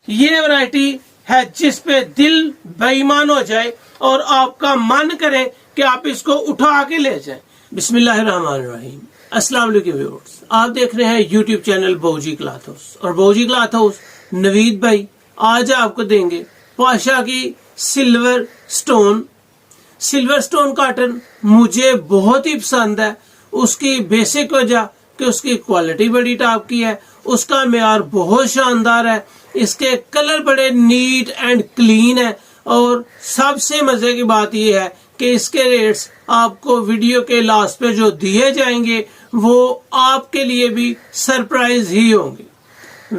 ये वैरायटी है जिस पे दिल बेईमान हो जाए और आपका मन करे कि आप इसको उठा के ले जाएं। बिस्मिल्लाहिर्रहमानिर्रहीम। अस्सलाम वालेकुम व्यूअर्स, आप देख रहे हैं यूट्यूब चैनल बहूजी क्लॉथ हाउस और बहूजी क्लॉथ हाउस नवीद भाई आज आपको देंगे पाशा की सिल्वर स्टोन कॉटन। मुझे बहुत ही पसंद है। उसकी बेसिक वजह कि उसकी क्वालिटी बड़ी टॉप की है, उसका मेयार बहुत शानदार है, इसके कलर बड़े नीट एंड क्लीन है और सबसे मजे की बात यह है कि इसके रेट्स आपको वीडियो के लास्ट पे जो दिए जाएंगे वो आपके लिए भी सरप्राइज ही होंगे।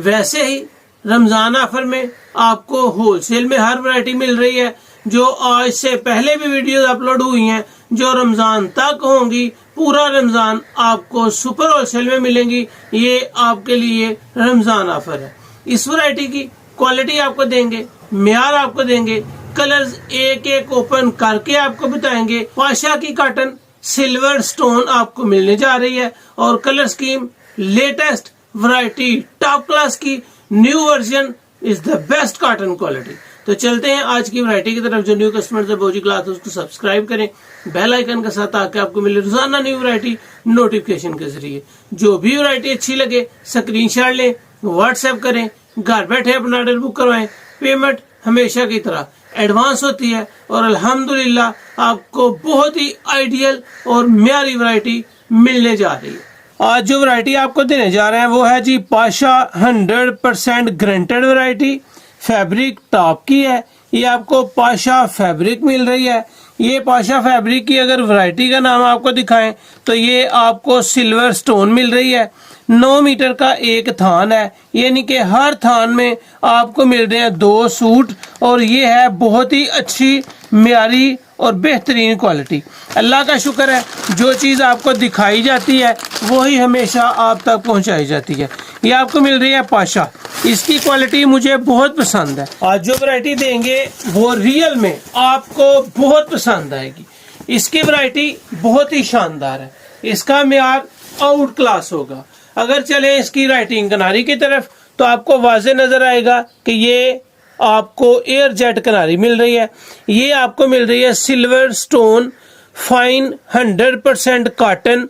वैसे ही रमजान ऑफर में आपको होलसेल में हर वैरायटी मिल रही है। जो आज से पहले भी वीडियोस अपलोड हुई हैं जो रमजान तक होंगी, पूरा रमजान आपको सुपर होलसेल में मिलेंगी। ये आपके लिए रमजान ऑफर है। इस वैरायटी की क्वालिटी आपको देंगे, मेयार आपको देंगे, कलर्स एक एक ओपन करके आपको बताएंगे। पाशा की कॉटन सिल्वर स्टोन आपको मिलने जा रही है और colour scheme latest variety top class की new version is the best cotton quality. तो चलते हैं आज की वैरायटी की तरफ। जो न्यू कस्टमर है बहूजी क्लॉथ उसको सब्सक्राइब करें बेल आइकन के साथ, ताकि आपको मिले रोजाना न्यू वैरायटी नोटिफिकेशन के जरिए। जो भी वैरायटी अच्छी लगे स्क्रीनशॉट लें, व्हाट्सएप करें, घर बैठे अपना ऑर्डर बुक करवाएं। पेमेंट हमेशा की तरह एडवांस होती है और अल्हम्दुलिल्लाह आपको बहुत ही आइडियल और म्यारी वैरायटी मिलने जा रही है। आज जो वैरायटी आपको देने जा रहे हैं वो है जी पाशा 100% ग्रेंटेड वैरायटी। फैब्रिक टॉप की है। ये आपको पाशा फैब्रिक मिल रही है। ये पाशा फैब्रिक की अगर वैरायटी का नाम आपको दिखाएं तो ये आपको सिल्वर स्टोन मिल रही है। 9 मीटर का एक थान है, यानी कि हर थान में आपको मिल रहे हैं 2 सूट और ये है बहुत ही अच्छी म्यारी और बेहतरीन क्वालिटी। अल्लाह का शुक्र है जो चीज़ आपको दिखाई जाती है वही हमेशा आप तक पहुंचाई जाती है। ये आपको मिल रही है पाशा। इसकी क्वालिटी मुझे बहुत पसंद है। आज जो वैरायटी देंगे वो रियल में आपको बहुत पसंद आएगी। इसकी वैरायटी बहुत ही शानदार है। इसका मेयार आउट क्लास होगा। अगर चले इसकी राइटिंग किनारी की तरफ तो आपको वाज़े नजर आएगा कि ये आपको एयर जेट किनारी मिल रही है। ये आपको मिल रही है silver stone fine 100% cotton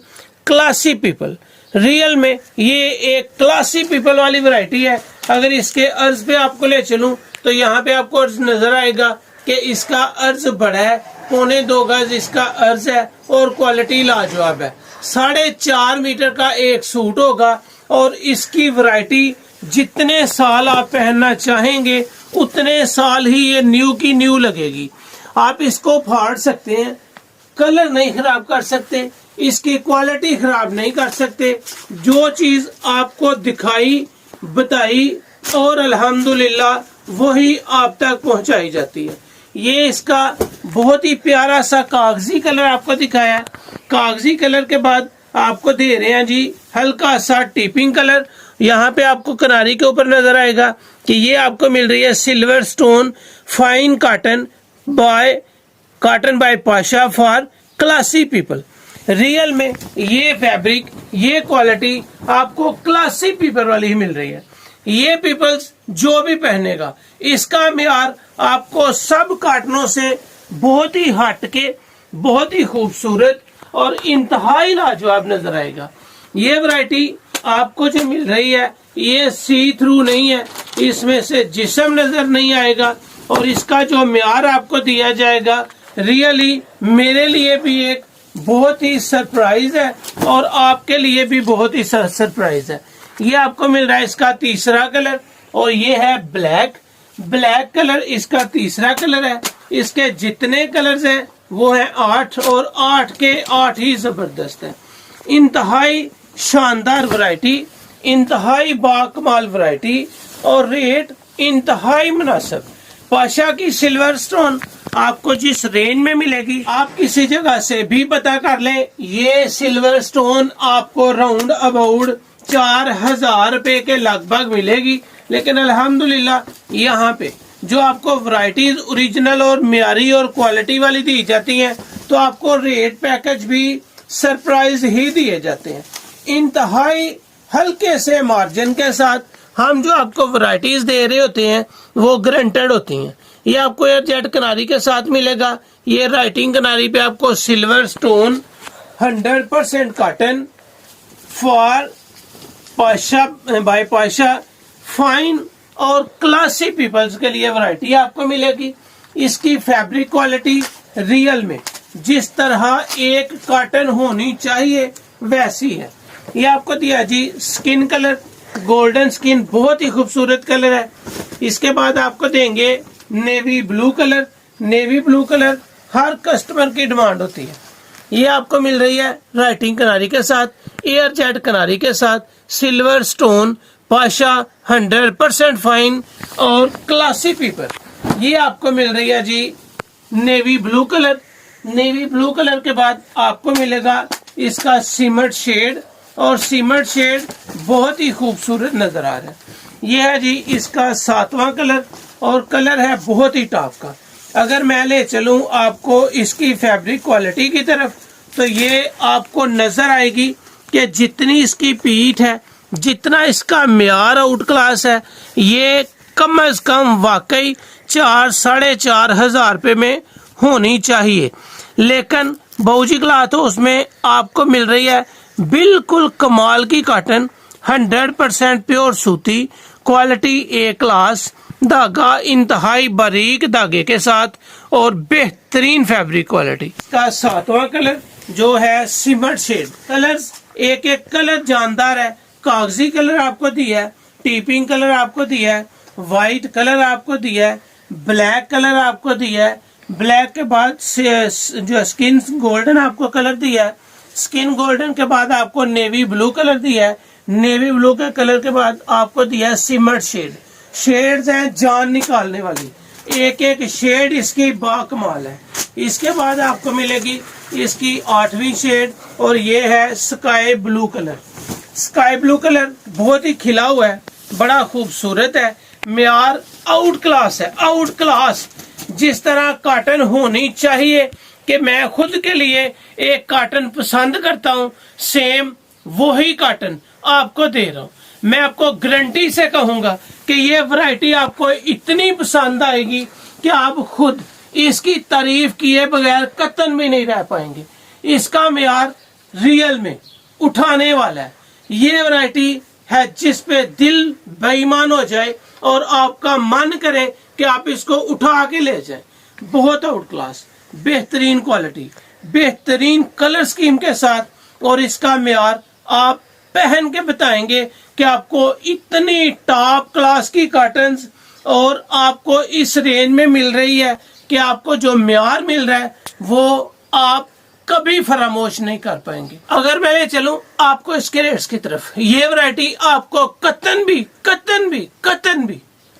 classy people. Real में ये एक क्लासी पीपल वाली वैरायटी है। अगर इसके अर्ज पे आपको ले चलूं तो यहाँ पे आपको अर्ज नजर आएगा कि इसका अर्ज बड़ा है, 1.25 गज इसका अर्ज है और क्वालिटी लाजवाब है। 4.5 मीटर का एक सूट होगा और इसकी वैरायटी जितने साल आप पहनना चाहेंगे उतने साल ही ये न्यू की न्यू लगेगी। आप इसको फाड़ सकते हैं, कलर नहीं खराब कर सकते, इसकी क्वालिटी खराब नहीं कर सकते। जो चीज आपको दिखाई बताई और अल्हम्दुलिल्लाह वही आप तक पहुंचाई जाती है। ये इसका बहुत ही प्यारा सा कागजी कलर आपको दिखाया है। कागजी कलर के बाद आपको दे रहे हैं जी हल्का सा टिपिंग कलर। यहाँ पे आपको किनारी के ऊपर नजर आएगा कि ये आपको मिल रही है silver stone fine cotton bye Pasha for classy people. Real में ये फैब्रिक ये क्वालिटी आपको क्लासी पीपल वाली ही मिल रही है। ये पीपल्स जो भी पहनेगा इसका मेयार आपको सब कॉटनों से बहुत ही हट के बहुत ही खूबसूरत और इंतहाई लाजवाब नजर आएगा। ये वैरायटी आपको जो मिल रही है ये सी थ्रू नहीं है, इसमें से जिस्म नजर नहीं आएगा और इसका जो मेयार आपको दिया जाएगा रियली मेरे लिए भी एक बहुत ही सरप्राइज है और आपके लिए भी बहुत ही सरप्राइज है। ये आपको मिल रहा है इसका तीसरा कलर और ये है ब्लैक कलर इसका तीसरा कलर है। इसके जितने कलर्स हैं वो है 8 और 8 के 8 ही जबरदस्त है। इंतहाई शानदार वैरायटी, इंतहाई बाकमाल वैरायटी और रेट इंतहाई मुनासिब। पाशा की सिल्वर स्टोन आपको जिस रेंज में मिलेगी आप किसी जगह से भी पता कर लें, ये सिल्वर स्टोन आपको राउंड अबाउट 4000 रुपए के लगभग मिलेगी। लेकिन अल्हम्दुलिल्लाह यहाँ पे जो आपको वैरायटीज ओरिजिनल और म्यारी और क्वालिटी वाली दी जाती हैं तो आपको रेट पैकेज भी सरप्राइज ही दिए जाते हैं। इंतहाई हल्के से मार्जिन के साथ हम जो आपको वैरायटीज दे रहे होते हैं वो ग्रंटेड होती हैं। ये आपको एयरजेट किनारी के साथ मिलेगा। ये राइटिंग किनारी पे आपको silver stone 100% cotton for Pasha by Pasha fine और क्लासी पीपल्स के लिए वैरायटी आपको मिलेगी। इसकी फैब्रिक क्वालिटी रियल में जिस तरह एक कॉटन होनी चाहिए वैसी है। ये आपको दिया जी स्किन कलर, गोल्डन स्किन, बहुत ही खूबसूरत कलर है। इसके बाद आपको देंगे navy blue colour. Navy blue colour हर कस्टमर की डिमांड होती है। ये आपको मिल रही है राइटिंग किनारी के साथ, एयर जेट किनारी के साथ, सिल्वर स्टोन पाशा 100% फाइन और क्लासी पेपर। ये आपको मिल रही है जी navy blue colour. Navy blue colour के बाद आपको मिलेगा इसका सीमेंट शेड, और सीमेंट शेड बहुत ही खूबसूरत नजर आ रहा है। ये है जी इसका 7वां कलर, और कलर है बहुत ही टॉप का। अगर मैं ले चलूं आपको इसकी फैब्रिक क्वालिटी की तरफ, तो ये आपको नजर आएगी कि जितनी इसकी पीठ है, जितना इसका म्यार आउट क्लास है, ये कम अज कम वाकई 4-4.5 हजार रुपये में होनी चाहिए। लेकिन बाबूजी क्लॉथ हाउस में आपको मिल रही है बिल्कुल कमाल की कॉटन, 100% प्योर सूती, क्वालिटी ए क्लास, धागा इंतहाई बारीक धागे के साथ और बेहतरीन फैब्रिक क्वालिटी। इसका 7वां कलर जो है सीमेंट शेड। कलर्स एक एक कलर जानदार है। कागजी कलर आपको दिया है, टीपिंग कलर आपको दिया है, व्हाइट कलर आपको दिया है, ब्लैक कलर आपको दिया है, ब्लैक के बाद जो स्किन गोल्डन आपको कलर दिया है, स्किन गोल्डन के बाद आपको नेवी ब्लू कलर दिया है, नेवी ब्लू के कलर के बाद आपको दिया है सीमेंट शेड। शेड्स हैं जान निकालने वाली, एक एक शेड इसकी बाकमाल है। इसके बाद आपको मिलेगी इसकी 8वीं शेड, और ये है sky blue colour. Sky blue colour बहुत ही खिला हुआ है, बड़ा खूबसूरत है, म्यार आउट क्लास है, आउट क्लास। जिस तरह कॉटन होनी चाहिए कि मैं खुद के लिए एक कॉटन पसंद करता हूँ, सेम वही कॉटन आपको दे रहा हूँ। मैं आपको गारंटी से कहूंगा कि ये वैरायटी आपको इतनी पसंद आएगी कि आप खुद इसकी तारीफ किए बगैर कतन भी नहीं रह पाएंगे। इसका म्यार रियल में उठाने वाला है। ये वैरायटी है जिस पे दिल बेईमान हो जाए और आपका मन करे कि आप इसको उठा के ले जाए। बहुत आउट क्लास, बेहतरीन क्वालिटी, बेहतरीन कलर स्कीम के साथ, और इसका म्यार आप पहन के बताएंगे कि आपको इतनी टॉप क्लास की कॉटन्स और आपको इस रेंज में मिल रही है कि आपको जो म्यार मिल रहा है वो आप कभी फरामोश नहीं कर पाएंगे। अगर मैं ले चलूं आपको इसके रेट्स की तरफ, ये वैरायटी आपको कतन भी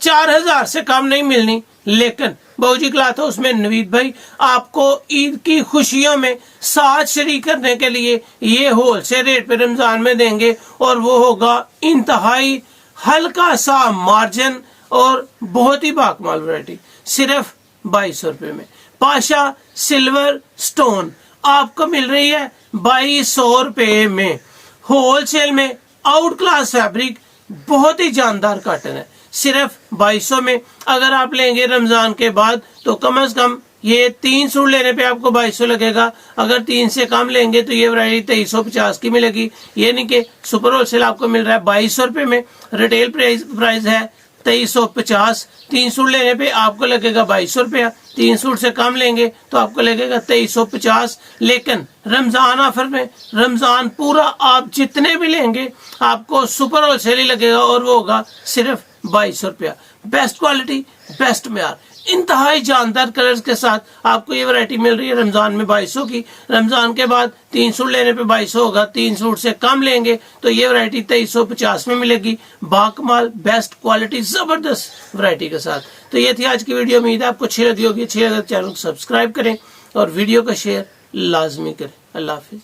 4000 से कम नहीं मिलनी। लेकिन बाबूजी क्लॉथ हाउस में नवीद भाई आपको ईद की खुशियों में साथ शरीक करने के लिए ये होलसेल रेट पे रमजान में देंगे, और वो होगा इंतहाई हल्का सा मार्जिन और बहुत ही बाकमाल वैरायटी, सिर्फ 2200 रुपये में। पाशा सिल्वर स्टोन आपको मिल रही है 2200 रुपये में, होलसेल में। आउट क्लास फैब्रिक, बहुत ही जानदार कॉटन है, सिर्फ 2200 में। अगर आप लेंगे रमजान के बाद तो कम से कम ये 3 सूट लेने पे आपको 2200 लगेगा। अगर 3 से कम लेंगे तो ये वैरायटी 2350 की मिलेगी। ये नहीं कि सुपर होलसेल आपको मिल रहा है 2200 रुपये में, रिटेल प्राइस है 2350। 3 सूट लेने पे आपको लगेगा 2200 रुपया, 3 सूट से कम लेंगे तो आपको लगेगा 2350। लेकिन रमजान ऑफर में, रमजान पूरा आप जितने भी लेंगे आपको सुपर होलसेल ही लगेगा, और वो होगा सिर्फ 2200 रुपया। बेस्ट क्वालिटी, बेस्ट म्यार, इंतहाई जानदार कलर्स के साथ आपको ये वैरायटी मिल रही है रमजान में 2200 की। रमजान के बाद 3 सूट लेने पे 2200 होगा, 3 सूट से कम लेंगे तो ये वैरायटी 2350 में मिलेगी। बाकमाल बेस्ट क्वालिटी जबरदस्त वैरायटी के साथ। तो ये थी आज की वीडियो। उम्मीद है आपको अच्छी लगी होगी। अच्छी लगे चैनल को सब्सक्राइब करें और वीडियो को शेयर लाजमी करें। अल्लाह हाफिज।